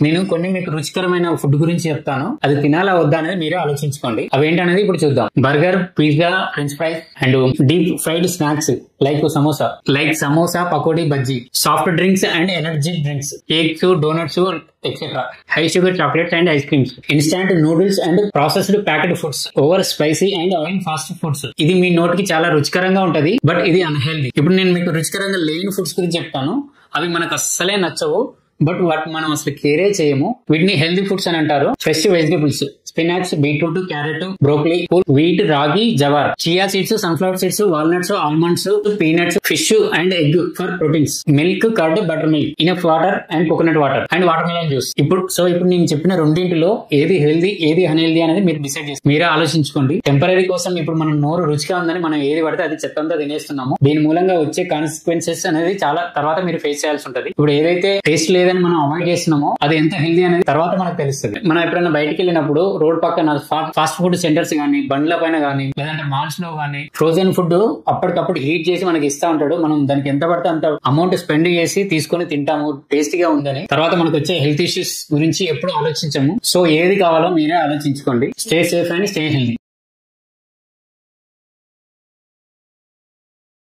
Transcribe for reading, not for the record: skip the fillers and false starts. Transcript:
నేను కొన్ని మీకు రుచికరమైన ఫుడ్ గురించి చెప్తాను, అది తినాలా వద్దా అనేది మీరే ఆలోచించుకోండి. అవేంటనేది ఇప్పుడు చూద్దాం. Burger, pizza, French fries and deep fried snacks like samosa, pakodi, bajji, soft drinks and energy drinks, cakes, donuts etcetera, high sugar chocolates and ice creams, instant noodles and processed packed foods, over spicy and oil fast foods. ఇది మీ నోటికి చాలా రుచికరంగా ఉంటది, but ఇది unhealthy. ఇప్పుడు నేను మీకు రుచికరంగా లేని ఫుడ్స్ గురించి చెప్తాను. అవి మనకు అస్సలే నచ్చవు, బట్ వాటి మనం అసలు కేరే చేయము. వీటిని హెల్దీ ఫుడ్స్ అని అంటారు. Fresh vegetables, spinach, beetroot, carrot, broccoli, wheat, ragi, jowar, chia seeds, sunflower seeds, walnuts, almonds, peanuts, fish and egg for proteins, milk, curd, buttermilk, enough water and coconut water and watermelon juice. ఇప్పుడు నేను చెప్పిన రెండింటిలో ఏది healthy, ఏది unhealthy అనేది మీరు decide చేసి మీరే ఆలోచించుకోండి. టెంపరీ కోసం ఇప్పుడు మనం నోరు రుచిగా ఉందని మనం ఏది పడితే అది చెత్తంతా తినేస్తున్నాము. దీని మూలంగా వచ్చే కాన్సిక్వెన్సెస్ అనేది చాలా తర్వాత మీరు ఫేస్ చేయాల్సి ఉంటుంది. ఇప్పుడు ఏదైతే టేస్ట్ లేదని మనం అవాయిడ్ చేస్తున్నామో అది ఎంత హెల్దీ అనేది తర్వాత మనకు తెలుస్తుంది. మనం ఎప్పుడైనా బయటకు వెళ్ళినప్పుడు రోడ్ పక్కన ఫాస్ట్ ఫుడ్ సెంటర్స్ గానీ, బండ్ల పైన గానీ, లేదంటే మాల్స్ లో గానీ ఫ్రోజన్ ఫుడ్ అప్పటికప్పుడు హీట్ చేసి మనకి ఇస్తా ఉంటాడు. మనం దానికి ఎంత పడితే అంత అమౌంట్ స్పెండ్ చేసి తీసుకొని తింటాము, టేస్టీగా ఉందని. తర్వాత మనకు వచ్చే హెల్త్ ఇష్యూస్ గురించి ఎప్పుడు ఆలోచించము. సో ఏది కావాలో మీరే ఆలోచించుకోండి. Stay safe and stay healthy.